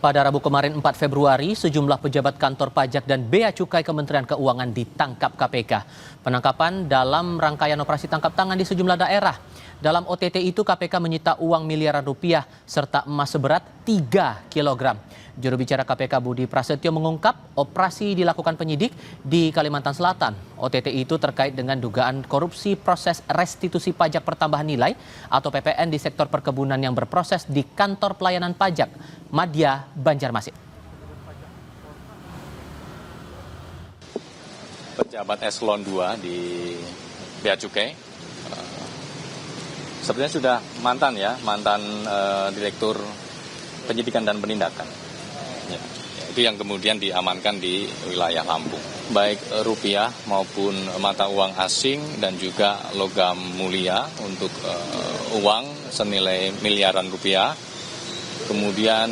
Pada Rabu kemarin 4 Februari, sejumlah pejabat kantor pajak dan Bea Cukai Kementerian Keuangan ditangkap KPK. Penangkapan dalam rangkaian operasi tangkap tangan di sejumlah daerah. Dalam OTT itu KPK menyita uang miliaran rupiah serta emas seberat 3 kg. Juru bicara KPK Budi Prasetyo mengungkap operasi dilakukan penyidik di Kalimantan Selatan. OTT itu terkait dengan dugaan korupsi proses restitusi pajak pertambahan nilai atau PPN di sektor perkebunan yang berproses di kantor pelayanan pajak Madya, Banjarmasin. Pejabat eselon 2 di Bea Cukai sebenarnya sudah mantan direktur penyidikan dan penindakan. Ya, itu yang kemudian diamankan di wilayah Lampung. Baik rupiah maupun mata uang asing dan juga logam mulia untuk uang senilai miliaran rupiah. Kemudian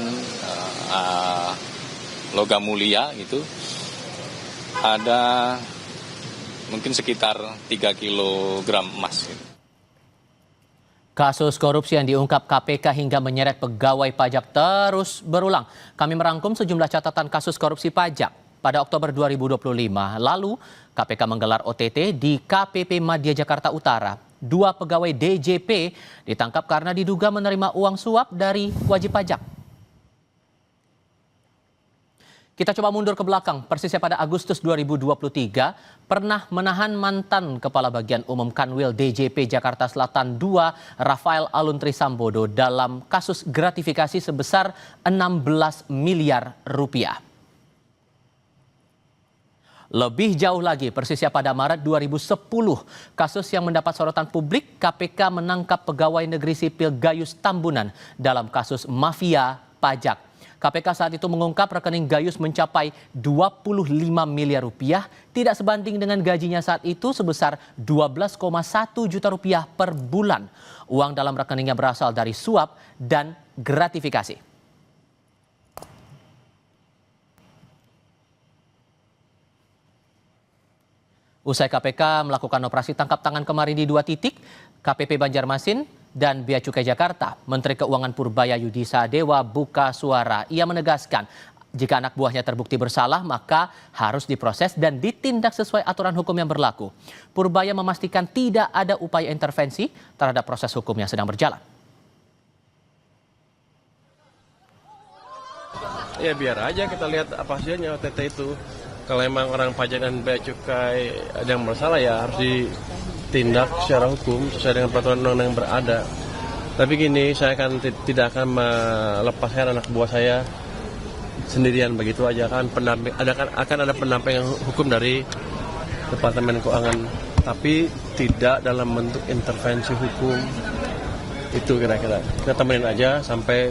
logam mulia itu ada mungkin sekitar 3 kilogram emas. Kasus korupsi yang diungkap KPK hingga menyeret pegawai pajak terus berulang. Kami merangkum sejumlah catatan kasus korupsi pajak. Pada Oktober 2025 lalu, KPK menggelar OTT di KPP Madya Jakarta Utara. 2 pegawai DJP ditangkap karena diduga menerima uang suap dari wajib pajak. Kita coba mundur ke belakang, persisnya pada Agustus 2023 pernah menahan mantan Kepala Bagian Umum Kanwil DJP Jakarta Selatan 2 Rafael Aluntri Sambodo dalam kasus gratifikasi sebesar 16 miliar rupiah. Lebih jauh lagi, persisnya pada Maret 2010, kasus yang mendapat sorotan publik, KPK menangkap pegawai negeri sipil Gayus Tambunan dalam kasus mafia pajak. KPK saat itu mengungkap rekening Gayus mencapai 25 miliar rupiah, tidak sebanding dengan gajinya saat itu sebesar 12,1 juta rupiah per bulan. Uang dalam rekeningnya berasal dari suap dan gratifikasi. Usai KPK melakukan operasi tangkap tangan kemarin di 2 titik, KPP Banjarmasin dan Bea Cukai Jakarta, Menteri Keuangan Purbaya Yudhisa Dewa buka suara. Ia menegaskan, jika anak buahnya terbukti bersalah, maka harus diproses dan ditindak sesuai aturan hukum yang berlaku. Purbaya memastikan tidak ada upaya intervensi terhadap proses hukum yang sedang berjalan. Ya biar aja kita lihat apa hasilnya OTT itu. Kalau emang orang pajak dan Bea Cukai ada yang bersalah ya harus ditindak secara hukum sesuai dengan peraturan undang-undang yang berada. Tapi gini, saya tidak akan melepaskan anak buah saya sendirian begitu aja kan. Akan ada pendampingan hukum dari Departemen Keuangan, tapi tidak dalam bentuk intervensi hukum. Itu kira-kira. Kita temenin aja sampai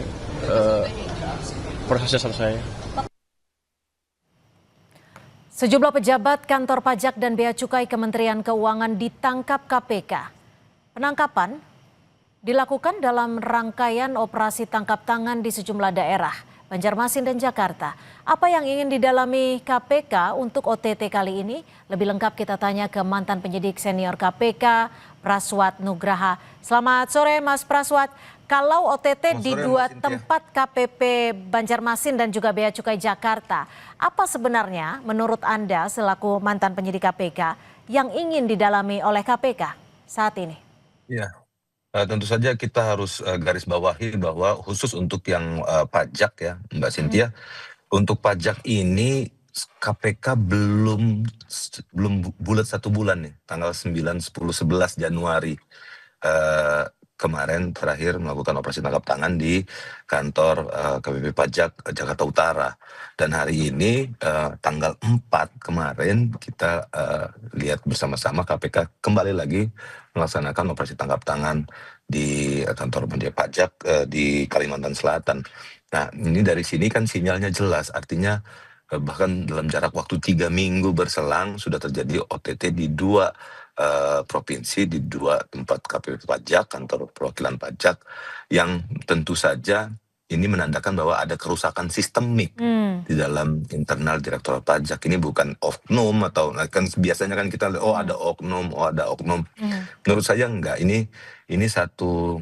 prosesnya selesai. Sejumlah pejabat kantor pajak dan Bea Cukai Kementerian Keuangan ditangkap KPK. Penangkapan dilakukan dalam rangkaian operasi tangkap tangan di sejumlah daerah, Banjarmasin dan Jakarta. Apa yang ingin didalami KPK untuk OTT kali ini? Lebih lengkap kita tanya ke mantan penyidik senior KPK, Praswat Nugraha. Selamat sore Mas Praswat. Kalau OTT di 2 tempat KPP Banjarmasin dan juga Bea Cukai Jakarta, apa sebenarnya menurut Anda selaku mantan penyidik KPK yang ingin didalami oleh KPK saat ini? Ya, tentu saja kita harus garis bawahi bahwa khusus untuk yang pajak ya Mbak Cynthia, untuk pajak ini KPK belum bulat 1 bulan nih, tanggal 9, 10, 11 Januari. Kemarin terakhir melakukan operasi tangkap tangan di kantor KPP Pajak Jakarta Utara. Dan hari ini tanggal 4 kemarin kita lihat bersama-sama KPK kembali lagi melaksanakan operasi tangkap tangan di kantor pajak di Kalimantan Selatan. Nah ini dari sini kan sinyalnya jelas, artinya bahkan dalam jarak waktu 3 minggu berselang sudah terjadi OTT di 2 provinsi, di 2 tempat KPP pajak, kantor perwakilan pajak, yang tentu saja ini menandakan bahwa ada kerusakan sistemik di dalam internal Direktorat Pajak. Ini bukan oknum atau kan biasanya kan kita ada oknum, ada oknum. Menurut saya enggak. Ini satu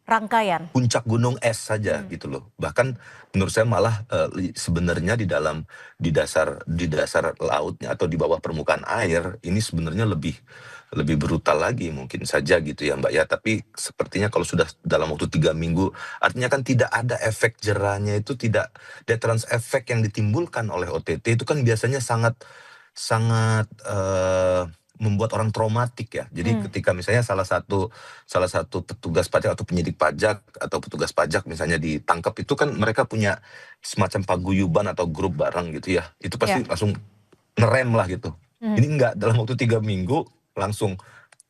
rangkaian. puncak gunung es saja gitu loh. Bahkan menurut saya malah sebenarnya di dasar lautnya atau di bawah permukaan air ini sebenarnya lebih brutal lagi mungkin saja gitu ya Mbak ya. Tapi sepertinya kalau sudah dalam waktu 3 minggu, artinya kan tidak ada efek jerahnya, itu tidak, deterrence effect yang ditimbulkan oleh OTT itu kan biasanya sangat sangat membuat orang traumatik ya. Jadi ketika misalnya salah satu petugas pajak atau penyidik pajak atau petugas pajak misalnya ditangkap, itu kan mereka punya semacam paguyuban atau grup bareng gitu ya. Itu pasti Ya. langsung ngerem lah gitu. Ini enggak, dalam waktu 3 minggu langsung.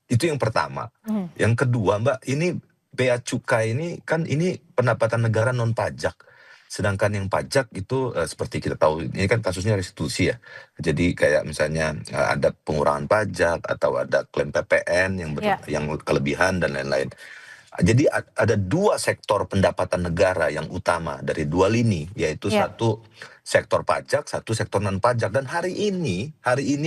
Itu yang pertama. Yang kedua Mbak, ini bea cukai ini kan ini pendapatan negara non pajak. Sedangkan yang pajak itu seperti kita tahu ini kan kasusnya restitusi ya. Jadi kayak misalnya ada pengurangan pajak atau ada klaim PPN Ya. yang kelebihan dan lain-lain. Jadi ada 2 sektor pendapatan negara yang utama dari 2 lini, yaitu Ya. satu sektor pajak, satu sektor non pajak. Dan hari ini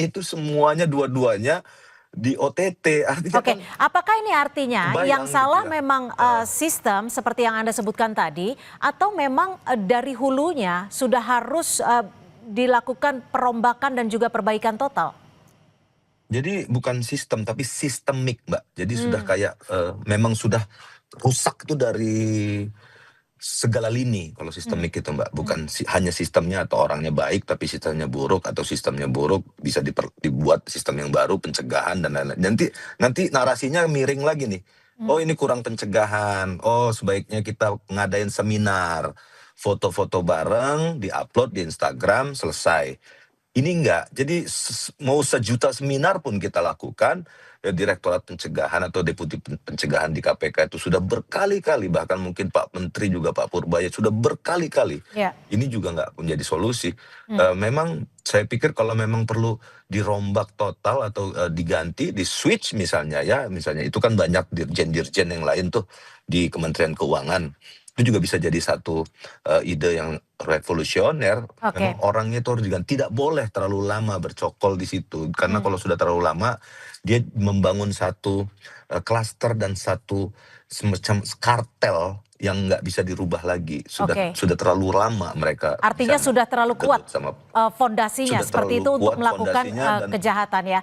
itu semuanya dua-duanya di OTT. Artinya Oke, kan apakah ini artinya yang kebayang gitu salah ya. memang sistem seperti yang Anda sebutkan tadi, atau memang dari hulunya sudah harus dilakukan perombakan dan juga perbaikan total? Jadi bukan sistem, tapi sistemik, Mbak. Jadi sudah kayak memang sudah rusak itu dari segala lini kalau sistemik itu, Mbak. Bukan hanya sistemnya atau orangnya baik, tapi sistemnya buruk, atau sistemnya buruk bisa dibuat sistem yang baru, pencegahan dan lain-lain. Nanti narasinya miring lagi nih. Oh ini kurang pencegahan. Oh sebaiknya kita ngadain seminar, foto-foto bareng, diupload di Instagram, selesai. Ini enggak. Jadi mau sejuta seminar pun kita lakukan, Direktorat Pencegahan atau Deputi Pencegahan di KPK itu sudah berkali-kali, bahkan mungkin Pak Menteri juga Pak Purbaya sudah berkali-kali. Ya. Ini juga enggak menjadi solusi. Memang saya pikir kalau memang perlu dirombak total atau diganti, di switch misalnya ya, misalnya itu kan banyak dirjen-dirjen yang lain tuh di Kementerian Keuangan. Itu juga bisa jadi satu ide yang revolusioner. Oke. Memang orangnya itu harus diganti. Tidak boleh terlalu lama bercokol di situ, karena kalau sudah terlalu lama dia membangun satu klaster dan satu semacam kartel yang nggak bisa dirubah lagi. Oke. Sudah terlalu lama mereka. Artinya di sana sudah terlalu kuat gebet sama, fondasinya sudah seperti terlalu itu untuk kuat melakukan fondasinya dan kejahatan ya.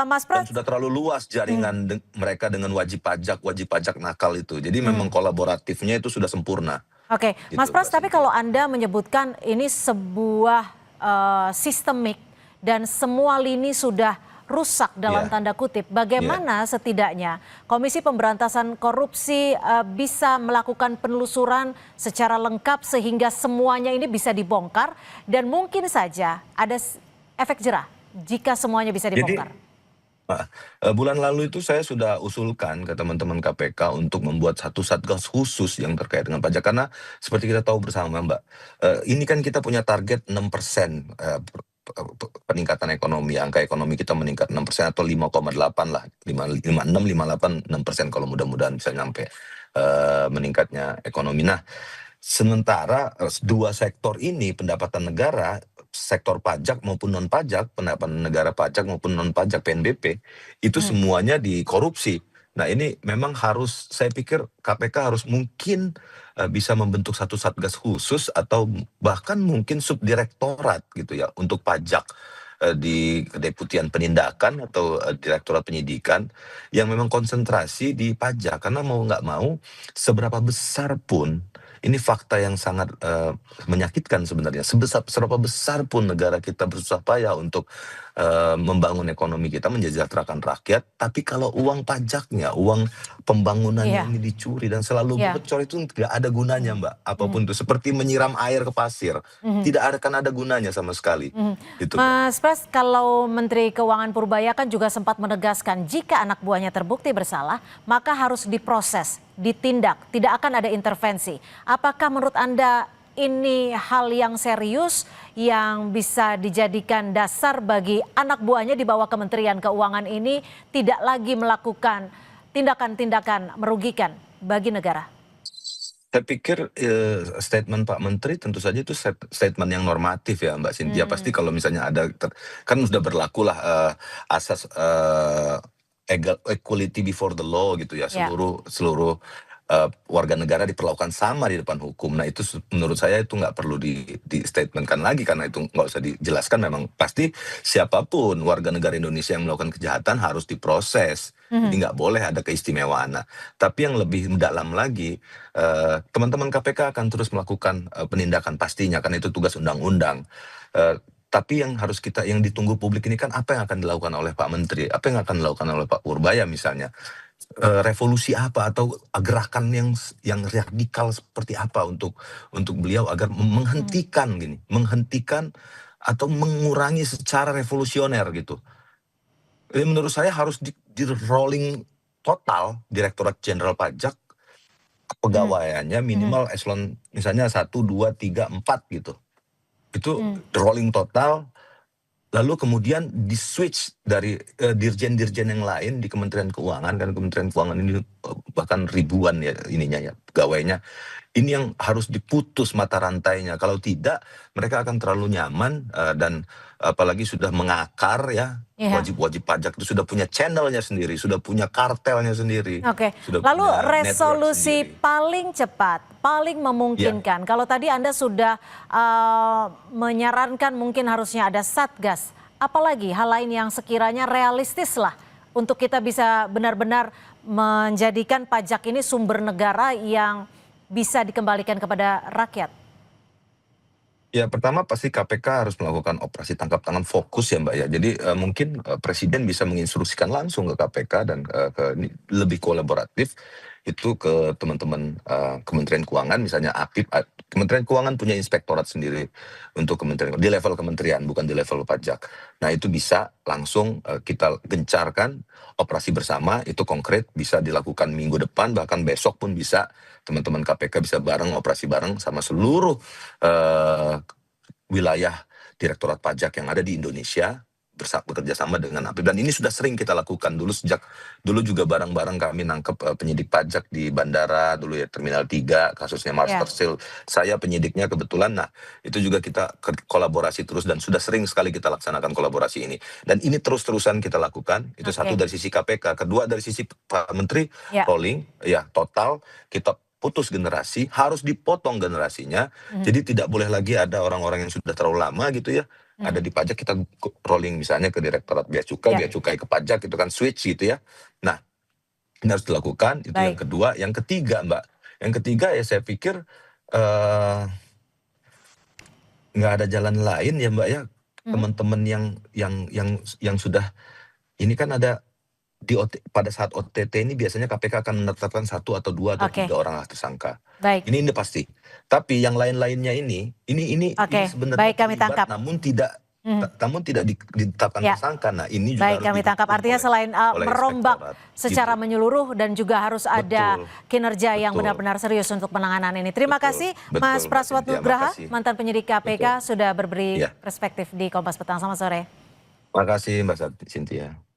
Mas dan Pras, sudah terlalu luas jaringan mereka dengan wajib pajak nakal itu. Jadi memang kolaboratifnya itu sudah sempurna. oke, Gitu, Mas Pras, Mbak tapi Cynthia. kalau Anda menyebutkan ini sebuah sistemik dan semua lini sudah rusak dalam Iya. tanda kutip, bagaimana setidaknya Komisi Pemberantasan Korupsi bisa melakukan penelusuran secara lengkap sehingga semuanya ini bisa dibongkar dan mungkin saja ada efek jerah jika semuanya bisa Jadi dibongkar? bulan lalu itu saya sudah usulkan ke teman-teman KPK untuk membuat satu satgas khusus yang terkait dengan pajak. Karena seperti kita tahu bersama Mbak, ini kan kita punya target 6% peningkatan ekonomi. Angka ekonomi kita meningkat 6% atau 5,8 lah. 56, 58, 6% kalau mudah-mudahan bisa nyampe meningkatnya ekonomi. Nah, sementara 2 sektor ini pendapatan negara, sektor pajak maupun non pajak, pendapatan negara pajak maupun non pajak PNBP, itu semuanya dikorupsi. Nah ini memang harus, saya pikir KPK harus mungkin bisa membentuk satu satgas khusus atau bahkan mungkin subdirektorat gitu ya untuk pajak di Kedeputian Penindakan atau Direktorat Penyidikan yang memang konsentrasi di pajak. Karena mau nggak mau, seberapa besar pun ini fakta yang sangat menyakitkan sebenarnya. Seberapa besar pun negara kita bersusah payah untuk membangun ekonomi kita, mensejahterakan rakyat, tapi kalau uang pajaknya, uang pembangunannya Iya. ini dicuri dan selalu Iya. bocor, itu nggak ada gunanya, Mbak. Apapun itu, seperti menyiram air ke pasir, tidak akan ada gunanya sama sekali. Itu, Mbak. Mas Pras, kalau Menteri Keuangan Purbaya kan juga sempat menegaskan jika anak buahnya terbukti bersalah, maka harus diproses, ditindak, tidak akan ada intervensi. Apakah menurut Anda ini hal yang serius yang bisa dijadikan dasar bagi anak buahnya di bawah Kementerian Keuangan ini tidak lagi melakukan tindakan-tindakan merugikan bagi negara? Saya pikir statement Pak Menteri tentu saja itu statement yang normatif ya Mbak Cynthia. Pasti kalau misalnya ada, kan sudah berlakulah asas equality before the law gitu ya, Ya. seluruh warga negara diperlakukan sama di depan hukum. Nah itu menurut saya itu nggak perlu di statementkan lagi karena itu nggak usah dijelaskan. Memang pasti siapapun warga negara Indonesia yang melakukan kejahatan harus diproses. Jadi nggak boleh ada keistimewaan. Nah, tapi yang lebih mendalam lagi, teman-teman KPK akan terus melakukan penindakan pastinya karena itu tugas undang-undang. Tapi yang ditunggu publik ini kan apa yang akan dilakukan oleh Pak Menteri, apa yang akan dilakukan oleh Pak Purbaya misalnya. Revolusi apa atau gerakan yang radikal seperti apa untuk beliau agar menghentikan atau mengurangi secara revolusioner gitu. Menurut saya harus di rolling total Direktorat Jenderal Pajak pegawaiannya minimal eselon misalnya 1, 2, 3, 4 gitu. Itu rolling total. Lalu kemudian di-switch dari dirjen-dirjen yang lain di Kementerian Keuangan, kan Kementerian Keuangan ini bahkan ribuan ya ininya ya pegawainya. Ini yang harus diputus mata rantainya. Kalau tidak, mereka akan terlalu nyaman dan apalagi sudah mengakar ya. Wajib-wajib pajak itu sudah punya channelnya sendiri, sudah punya kartelnya sendiri. Oke, sudah lalu punya network resolusi sendiri. paling cepat, paling memungkinkan. Kalau tadi Anda sudah menyarankan mungkin harusnya ada satgas, apalagi hal lain yang sekiranya realistis lah untuk kita bisa benar-benar menjadikan pajak ini sumber negara yang bisa dikembalikan kepada rakyat. Ya pertama pasti KPK harus melakukan operasi tangkap tangan fokus ya Mbak ya. Jadi mungkin Presiden bisa menginstruksikan langsung ke KPK dan lebih kolaboratif itu ke teman-teman Kementerian Keuangan misalnya APIP. Kementerian Keuangan punya inspektorat sendiri untuk kementerian di level kementerian bukan di level pajak. Nah itu bisa langsung kita gencarkan operasi bersama itu konkret bisa dilakukan minggu depan bahkan besok pun bisa teman-teman KPK bisa operasi bareng sama seluruh wilayah Direktorat Pajak yang ada di Indonesia bekerja sama dengan APIP dan ini sudah sering kita lakukan dulu juga bareng-bareng kami nangkep penyidik pajak di bandara dulu ya Terminal 3 kasusnya Master Seal saya penyidiknya kebetulan. Nah itu juga kita kolaborasi terus dan sudah sering sekali kita laksanakan kolaborasi ini dan ini terus-terusan kita lakukan itu satu dari sisi KPK, kedua dari sisi Pak Menteri rolling ya total kita putus generasi, harus dipotong generasinya. Jadi tidak boleh lagi ada orang-orang yang sudah terlalu lama gitu ya. Ada di pajak kita rolling misalnya ke Direktorat Bea Cukai, Bea Cukai ke pajak itu kan switch gitu ya. Nah, ini harus dilakukan itu yang kedua. Yang ketiga Mbak, yang ketiga ya saya pikir nggak ada jalan lain ya Mbak ya. Teman-teman yang sudah ini kan ada pada saat OTT ini biasanya KPK akan menetapkan 1 atau 2 atau 3 orang tersangka. Ini pasti. Tapi yang lain-lainnya ini sebenarnya kami tangkap. namun tidak ditetapkan tersangka. Nah, ini juga harus kami tangkap. Artinya selain merombak secara menyeluruh dan juga harus ada kinerja yang benar-benar serius untuk penanganan ini. Terima kasih Mas Praswat Nugraha, mantan penyidik KPK sudah berberi perspektif di Kompas Petang. Selamat sore. Terima kasih Mbak Cynthia.